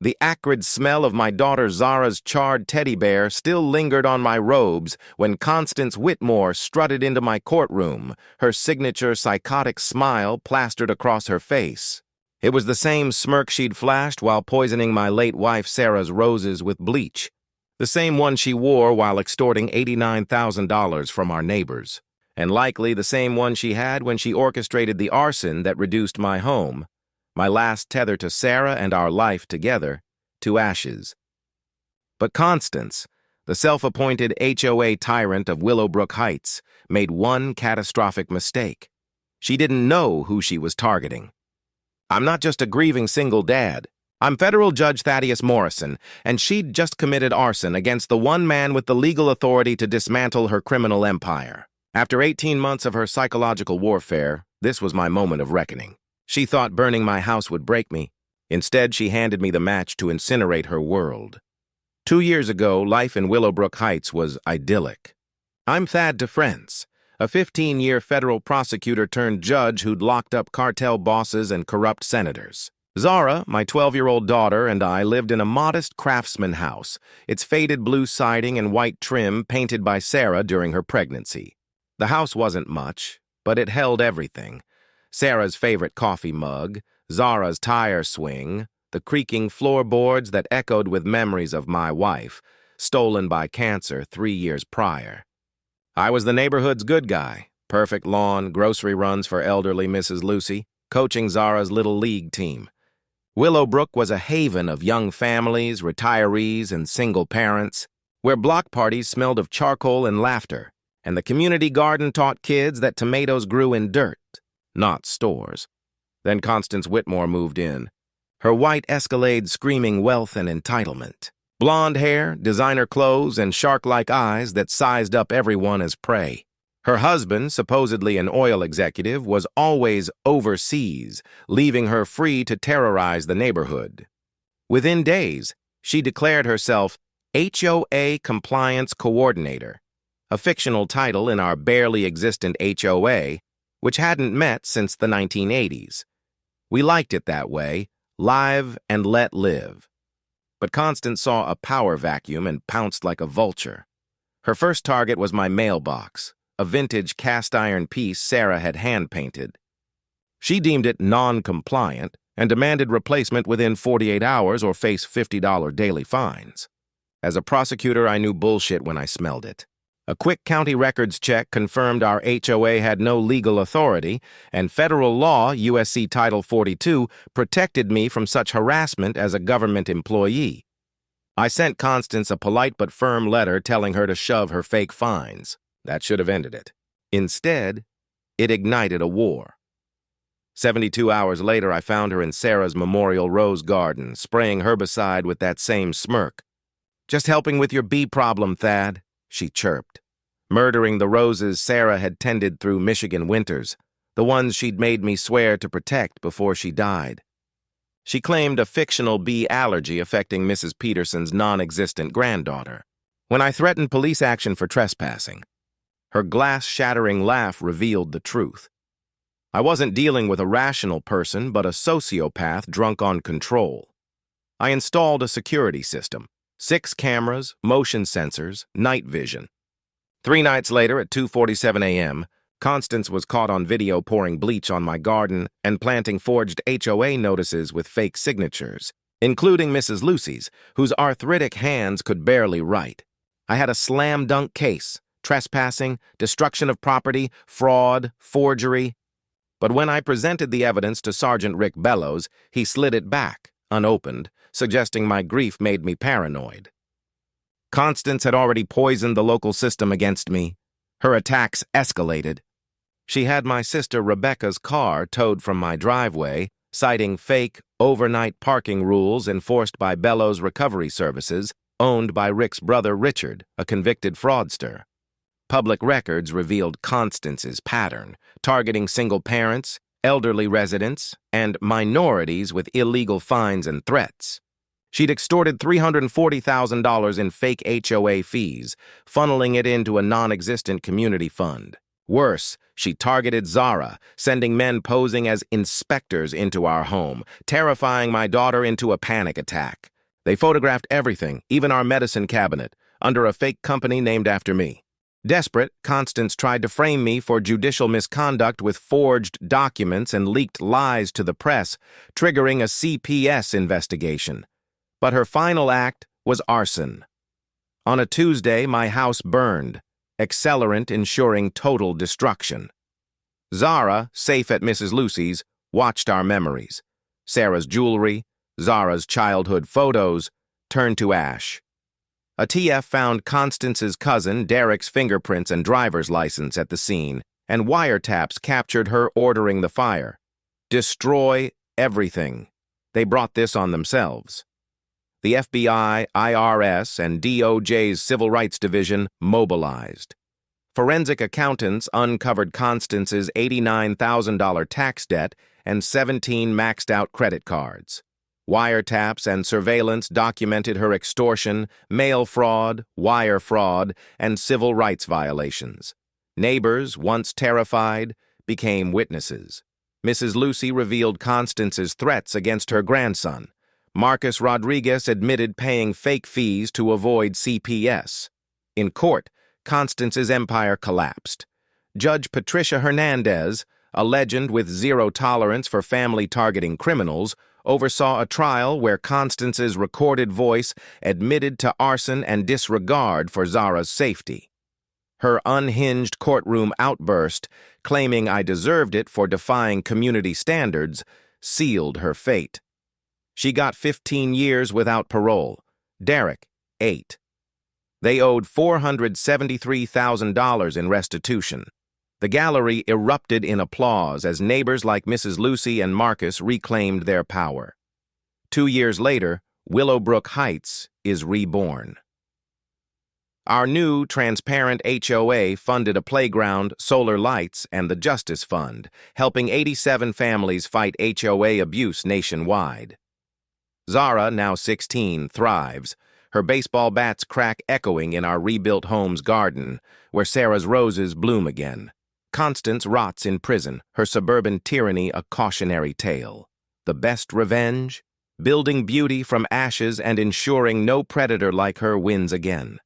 The acrid smell of my daughter Zara's charred teddy bear still lingered on my robes when Constance Whitmore strutted into my courtroom, her signature psychotic smile plastered across her face. It was the same smirk she'd flashed while poisoning my late wife Sarah's roses with bleach, the same one she wore while extorting $89,000 from our neighbors, and likely the same one she had when she orchestrated the arson that reduced my home, my last tether to Sarah and our life together, to ashes. But Constance, the self-appointed HOA tyrant of Willowbrook Heights, made one catastrophic mistake. She didn't know who she was targeting. I'm not just a grieving single dad. I'm Federal Judge Thaddeus Morrison, and she'd just committed arson against the one man with the legal authority to dismantle her criminal empire. After 18 months of her psychological warfare, this was my moment of reckoning. She thought burning my house would break me. Instead, she handed me the match to incinerate her world. 2 years ago, life in Willowbrook Heights was idyllic. I'm Thad DeFrance, a 15-year federal prosecutor turned judge who'd locked up cartel bosses and corrupt senators. Zara, my 12-year-old daughter, and I lived in a modest craftsman house, its faded blue siding and white trim painted by Sarah during her pregnancy. The house wasn't much, but it held everything. Sarah's favorite coffee mug, Zara's tire swing, the creaking floorboards that echoed with memories of my wife, stolen by cancer 3 years prior. I was the neighborhood's good guy, perfect lawn, grocery runs for elderly Mrs. Lucy, coaching Zara's little league team. Willowbrook was a haven of young families, retirees, and single parents, where block parties smelled of charcoal and laughter, and the community garden taught kids that tomatoes grew in dirt, not stores. Then Constance Whitmore moved in, her white Escalade screaming wealth and entitlement. Blonde hair, designer clothes, and shark-like eyes that sized up everyone as prey. Her husband, supposedly an oil executive, was always overseas, leaving her free to terrorize the neighborhood. Within days, she declared herself HOA Compliance Coordinator, a fictional title in our barely existent HOA, which hadn't met since the 1980s. We liked it that way, live and let live. But Constance saw a power vacuum and pounced like a vulture. Her first target was my mailbox, a vintage cast-iron piece Sarah had hand-painted. She deemed it non-compliant and demanded replacement within 48 hours or face $50 daily fines. As a prosecutor, I knew bullshit when I smelled it. A quick county records check confirmed our HOA had no legal authority, and federal law, USC Title 42, protected me from such harassment as a government employee. I sent Constance a polite but firm letter telling her to shove her fake fines. That should have ended it. Instead, it ignited a war. 72 hours later, I found her in Sarah's memorial rose garden, spraying herbicide with that same smirk. "Just helping with your bee problem, Thad," she chirped, murdering the roses Sarah had tended through Michigan winters, the ones she'd made me swear to protect before she died. She claimed a fictional bee allergy affecting Mrs. Peterson's non-existent granddaughter. When I threatened police action for trespassing, her glass-shattering laugh revealed the truth. I wasn't dealing with a rational person, but a sociopath drunk on control. I installed a security system. 6 cameras, motion sensors, night vision. 3 nights later at 2:47 a.m., Constance was caught on video pouring bleach on my garden and planting forged HOA notices with fake signatures, including Mrs. Lucy's, whose arthritic hands could barely write. I had a slam-dunk case: trespassing, destruction of property, fraud, forgery. But when I presented the evidence to Sergeant Rick Bellows, he slid it back, unopened, suggesting my grief made me paranoid. Constance had already poisoned the local system against me. Her attacks escalated. She had my sister Rebecca's car towed from my driveway, citing fake, overnight parking rules enforced by Bellows Recovery Services, owned by Rick's brother Richard, a convicted fraudster. Public records revealed Constance's pattern, targeting single parents, elderly residents, and minorities with illegal fines and threats. She'd extorted $340,000 in fake HOA fees, funneling it into a non-existent community fund. Worse, she targeted Zara, sending men posing as inspectors into our home, terrifying my daughter into a panic attack. They photographed everything, even our medicine cabinet, under a fake company named after me. Desperate, Constance tried to frame me for judicial misconduct with forged documents and leaked lies to the press, triggering a CPS investigation. But her final act was arson. On a Tuesday, my house burned, accelerant ensuring total destruction. Zara, safe at Mrs. Lucy's, watched our memories. Sarah's jewelry, Zara's childhood photos, turned to ash. A TF found Constance's cousin Derek's fingerprints and driver's license at the scene, and wiretaps captured her ordering the fire. Destroy everything. They brought this on themselves. The FBI, IRS, and DOJ's Civil Rights Division mobilized. Forensic accountants uncovered Constance's $89,000 tax debt and 17 maxed-out credit cards. Wiretaps and surveillance documented her extortion, mail fraud, wire fraud, and civil rights violations. Neighbors, once terrified, became witnesses. Mrs. Lucy revealed Constance's threats against her grandson. Marcus Rodriguez admitted paying fake fees to avoid CPS. In court, Constance's empire collapsed. Judge Patricia Hernandez, a legend with zero tolerance for family-targeting criminals, oversaw a trial where Constance's recorded voice admitted to arson and disregard for Zara's safety. Her unhinged courtroom outburst, claiming I deserved it for defying community standards, sealed her fate. She got 15 years without parole. Derek, 8. They owed $473,000 in restitution. The gallery erupted in applause as neighbors like Mrs. Lucy and Marcus reclaimed their power. 2 years later, Willowbrook Heights is reborn. Our new, transparent HOA funded a playground, solar lights, and the Justice Fund, helping 87 families fight HOA abuse nationwide. Zara, now 16, thrives, her baseball bats crack echoing in our rebuilt home's garden, where Sarah's roses bloom again. Constance rots in prison, her suburban tyranny a cautionary tale. The best revenge? Building beauty from ashes and ensuring no predator like her wins again.